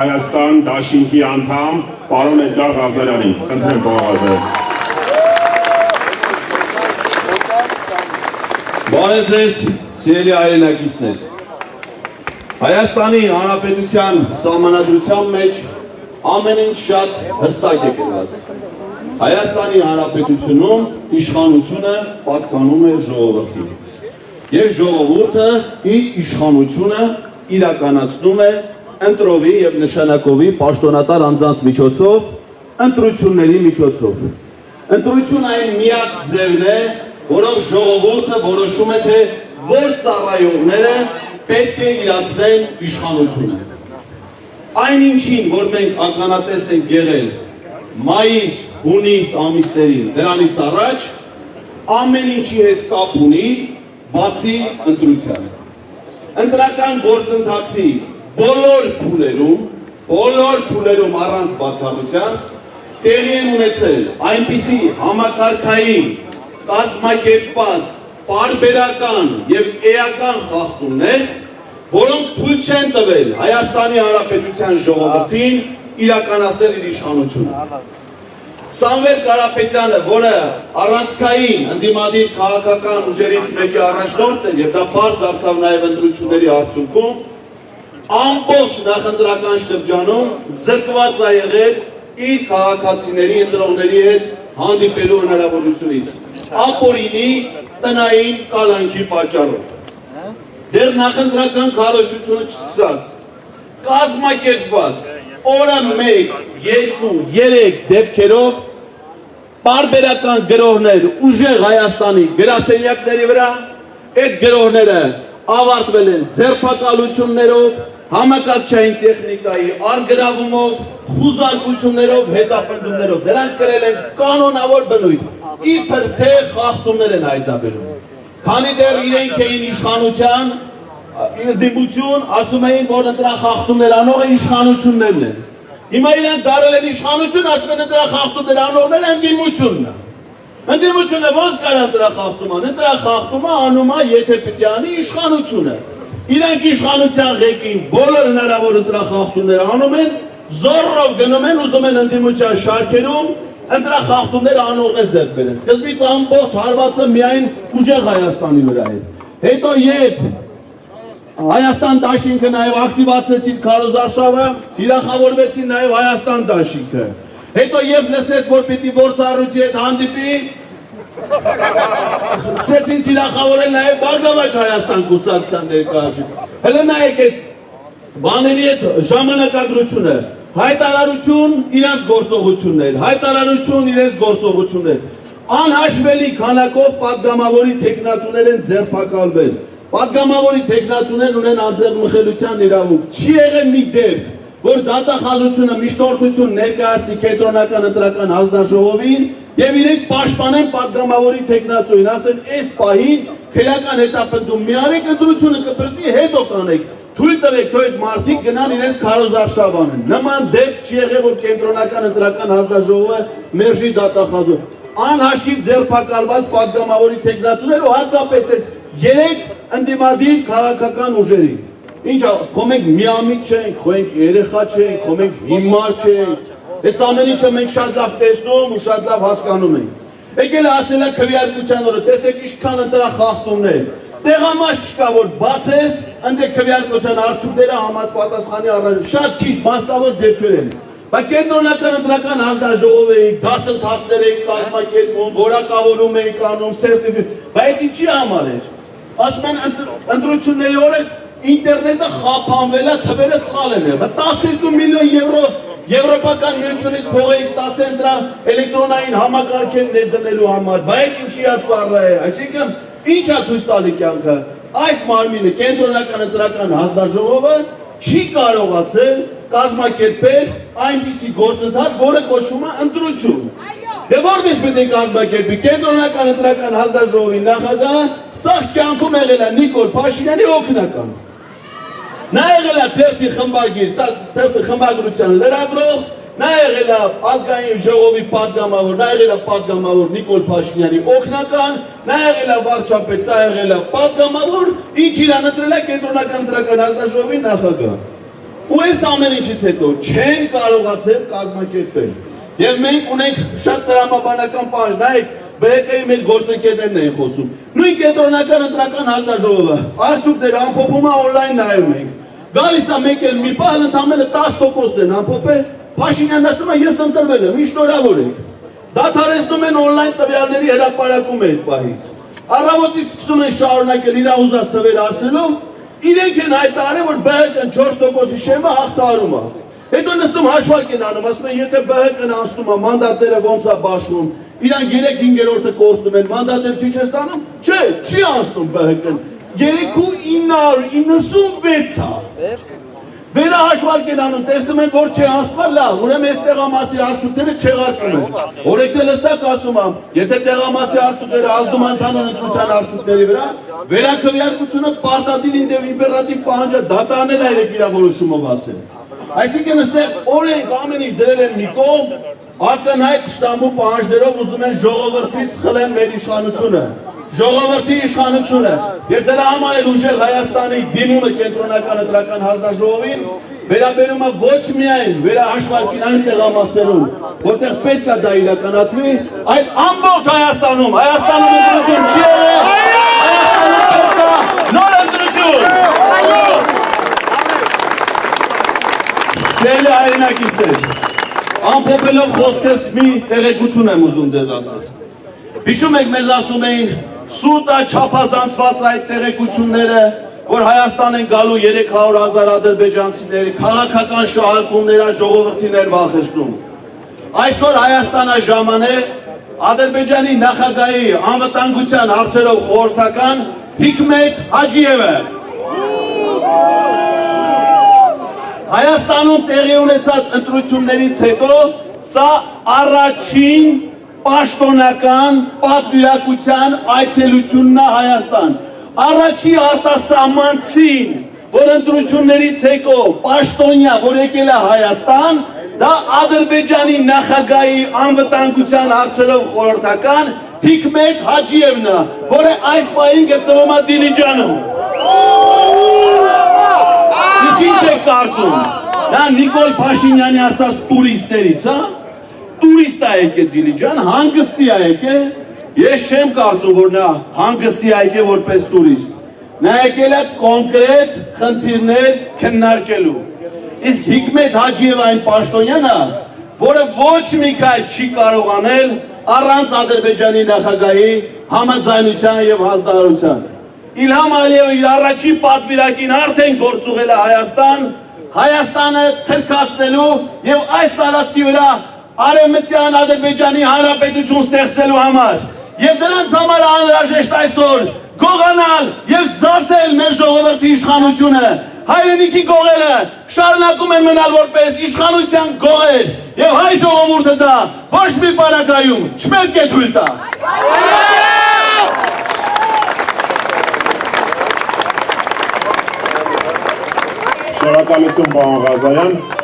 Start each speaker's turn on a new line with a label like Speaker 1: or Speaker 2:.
Speaker 1: Հայաստան դաշինքի անդամ պարոն Էդգար Ղազարյանին, խնդրեմ պարոն
Speaker 2: Բարև ձեզ, սիրելի հայրենակիցներ։ Հայաստանի Հանրապետության սահմանադրության մեջ ամեն ինչ շատ հստակ է գրված։ Հայաստանի Հանրապետությունում իշխանությունը պատկանում է ժողովրդին։ Եվ ժողովուրդը իր իշխանությունը իրականացնում է ընտրովի եւ նշանակովի պաշտոնատար անձանց միջոցով, ընտրությունների միջոցով։ Ընտրությունը այն միակ ձևն է, որով ժողովուրդը որոշում է, թե որ ծառայողները պետք է իրացնեն իշխանությունը։ Այն ինչին, որ մենք ականատես ենք եղել մայիս, հունիս ամիսներին, դրանից առաջ ամեն ինչի հետ կապ ունի, բացի ընտրության։ Ընտրական գործընթացի բոլոր փուլերում առանց բացառության տեղի են ունեցել այնպիսի համակարգային, կազմակերպված, պարբերական եւ էական խախտումներ, որոնք թույլ չեն տվել Հայաստանի Հանրապետության ժողովրդին իրականացնել իր իշխանությունը։ Սամվել Կարապետյանը, որը առանցքային ընդդիմադիր քաղաքական ուժերից մեկի առաջնորդն է եւ դա պարզ դարձավ նաեւ ընտրությունների արդյունքում, ամբողջ նախընտրական շրջանում զրկված է եղել իր քաղաքացիների ընտրողների հետ հանդիպելու հնարավորությունից, ապօրինի տնային կալանքի պատճառով։ Դեռ նախընտրական քարոզությունը չսկսած, կազմակերպված օրը 1, 2, 3 դեպքերով պարբերական գրողներ ուժեղ Հայաստանի գրասենյակների վրա, այդ գրողները ավարտվել են ձերբակալություններով, համակարգչային տեխնիկայի արգրավումով, խուզարկություններով, հետապնդումներով, դրանք կրել են կանոնավոր բնույթ, իբր թե խախտումներ են հայտնաբերում։ Քանի դեռ իրենք էին իշխանության դիմություն, ասում էին, որ դրա խախտումներ անողը իշխանություններն են։ Հիմա իրենք դարել են իշխանություն, ասում են դրա խախտումներ անողները ընդդիմությունն է։ Ընդդիմությունը ոնց կարա դրա խախտումը, դրա խախտումը անում է, եթե պիտի անի իշխանությունը։ Իրանք իշխանության ղեկին բոլոր հնարավոր դրա խախտումները անում են, զորով գնում են, ուզում են ընդդիմության շարքերում դրա խախտումները անողներ ձեռք բերեն։ Սկզբից ամբողջ հարվածը միայն ուժեղ Հայաստանի վրա է։ Հետո երբ Հայաստան դաշինքը նաև ակտիվացրեցին քարոզարշավը, թիրախավորվեցին նաև Հայաստան դաշինքը։ Հետո երբ լսեց, որ պիտի գործառույթի հետ հանդիպի, սկսեցին թիրախավորել նաև Բարգավաճ Հայաստան կուսակցության ներկայացուցիչ։ Հələ նայեք այդ բաների հետ ժամանակագրությունը, հայտարարություն իրենց գործողություններ, հայտարարություն իրենց գործողություններ։ Անհաշվելի քանակով պատգամավորի տեխնացուներ են ձերբակալվել։ Պատգամավորի տեխնացուներն ունեն անձեռնմխելիության իրավունք։ Չի եղել մի դեպք, որ դատախազությունը միշտորդություն ներկայացնի կենտրոնական ընտրական հանձնաժողովին եւ իրենք պաշտպանեն պատգամավորի տեխնացուին, ասեն, այս պահին քրեական հետապնդում մի արեք, ընտրությունը կպրծնի, հետո կանեք, թույլ տվեք, թե այդ մարդիկ գնան իրենց քարոզարշավ անեն։ Նման դեպք չի եղել, որ կենտրոնական ընտրական հանձնաժողովը մերժի դատախազում։ Անհաշիվ ձերբակալված պատգամավորի տեխնացուներ ու հատկապես այս 3 ընդդիմադիր քաղաքական ուժերի։ Ինչ, խո մենք միամիտ չենք, խո մենք երեխա չենք, խո մենք հիմար չենք։ Այս ամեն ինչը մենք շատ լավ տեսնում ու շատ լավ հասկանում ենք։ Եկել է ասել է քվեարկության օրը, տեսեք ինչքան ընտրա խախտումներ։ Տեղամաս չկա, որ բացես, ընդ քվեարկության արդյունքները համապատասխանի առան, շատ քիչ մասնավոր դեպքեր են։ Բայց կենտրոնական ընտրական հանձնաժողով էի, դասընթացներ էի կազմակերպում, որակավորում էի անում, սերտիֆիկատ, բայց ինչի համար էր։ Ասում են ընտրությունների օրը ինտերնետը խափանվել է, թվերը սխալ են եղել։ 12 միլիոն եվրո Եվրոպական միությունից փող էի ստացել դրա էլեկտրոնային համակարգեր ներդնելու համար, բայց ինչի է ծառա է, այսինքն ինչ է ցույց տալի կյանքը։ Այս մարմինը կենտրոնական ընտրական հանձնաժողովը չի կարողացել կազմակերպել այնպիսի գործընթաց, որը կոչվում է ընտրություն։ Դե որպես պետք է կազմակերպի կենտրոնական ընտրական հանձնաժողովի նախագահը սաղ կյանքում եղել է Նիկոլ Փաշինյանի օգնական։ Նա եղել է թերթի խմբագրության լրագրող, նա եղել է ազգային ժողովի պատգամավոր, նա եղել է պատգամավոր Նիկոլ Փաշինյանի օգնական, նա եղել է վարչապետ, սա եղել է պատգամավոր, ինչ իրան ընտրել է կենտրոնական ընտրական հանձնաժողովի նախագահ։ Ու այս ամեն ինչից հետո չեն կարողացել կազմակերպել։ Եվ մենք ունենք շատ տրամաբանական պահանջ, նայեք, BHK-ի մեր գործընկերներն են խոսում։ Նույն կենտրոնական ընտրական հանձնաժողովը արդյունքները ամփոփում է on-line նայում ենք։ Գալիս է մեկ էլ մի պահ ընդամենը 10%-ն են ամփոփել, Փաշինյանն ասում է ես ընտրվել եմ, ինչ շնորհավոր եք։ Դադարեցնում են on-line տվյալների հրապարակումը այդ պահից։ Առավոտից սկսում են շարունակել իր ուզած թվերը ասելով, իրենք են հայտարարել, որ BHK-ն 4%-ի շեմը հաղթահարում է։ Հետո նստում հաշվարկ են անում, ասում են, եթե BHK-ն անցնում է, մանդատները ոնց է բաշխում, իրանք 3/5-ը կորստում են, մանդատներ քիչ է ստանում։ Չէ, չի անցնում BHK-ն։ 3,996 է։ Վերահաշվարկ են անում, տեսնում են, որ չի անցնում, լավ, ուրեմն այս տեղամասի արդյունքները չեղարկում են։ Օրենքն հստակ ասում է, եթե տեղամասի արդյունքները ազդում են ընդհանուր ընտրության արդյունքների վրա, վերաքվեարկությունը պարտադիր իմպերատիվ պահանջ է դատարանել այդ իրավորոշումով ասել։ Այսինքն այստեղ օրենք ամեն ինչ դրել են մի կողմ, ակնհայտ շտամբու պահանջներով ուզում են ժողովրդից խլեն մեր իշխանությունը, ժողովրդի իշխանությունը, եւ դրա համար էլ ուժեղ Հայաստանի դիմումը կենտրոնական ընտրական հանձնաժողովին վերաբերում է ոչ միայն վերահաշվարկին այն տեղամասերում, որտեղ պետք է դա իրականացվի, այլ ամբողջ Հայաստանում ընտրություն չի եղել, Հայաստանում պետք է նոր ընտրություն։ Սիրելի հայրենակիցներ, ամփոփելով խոսքս մի տեղեկություն եմ ուզում ձեզ ասել։ Հիշում եք մեզ ասում էին սուտ է չափազանցված այդ տեղեկությունները, որ Հայաստան են գալու 300,000 ադրբեջանցիներ, քաղաքական շահարկումներ ժողովրդին են վախեցնում։ Այսօր Հայաստանը ժամանել Ադրբեջանի նախագահի անվտանգության հարցերով խորհրդական Հիկմետ Հաջիևը։ Հայաստանում տեղի ունեցած ընտրություններից հետո սա առաջին պաշտոնական պատվիրակության այցելությունն է Հայաստան։ Առաջի արտասահմանցին, որ ընտրություններից հետո պաշտոնյա, որ եկել է Հայաստան, դա Ադրբեջանի նախագահի անվտանգության հարցերով խորհրդական Հիկմետ Հաջիևն է, որը այս պահին գտնվում է Դիլիջանում։ Իսկ ինչ եք կարծում, դա Նիկոլ Փաշինյանի ասած տուրիստներից, հա? Տուրիստ է եկել Դիլիջան, հանգստի է եկել, ես չեմ կարծում, որ նա հանգստի է եկել որպես տուրիստ, նա եկել է կոնկրետ խնդիրներ քննարկելու, իսկ Հիկմետ Հաջիևը այն պաշտոնյան է, որը ոչ մի քայլ չի կարող անել առանց Ադրբեջանի նախագահի համաձայնության եւ հանձնարարության։ Իլհամ Ալիևը իր առաջին պատվիրակին արդեն գործուղել է Հայաստան, Հայաստանը թրքացնելու եւ այս տարածքի վրա Արևմտյան Ադրբեջանի հանրապետություն ստեղծելու համար։ Եվ դրանց համար անհրաժեշտ այսօր գողանալ եւ զավթել մեր ժողովրդի իշխանությունը։ Հայրենիքի գողերը շարունակում են մնալ որպես իշխանության գողեր եւ հայ ժողովուրդը դա ոչ մի բանակայում չպետք է թույլ տա։
Speaker 1: Շնորհակալություն պարոն Ղազարյան։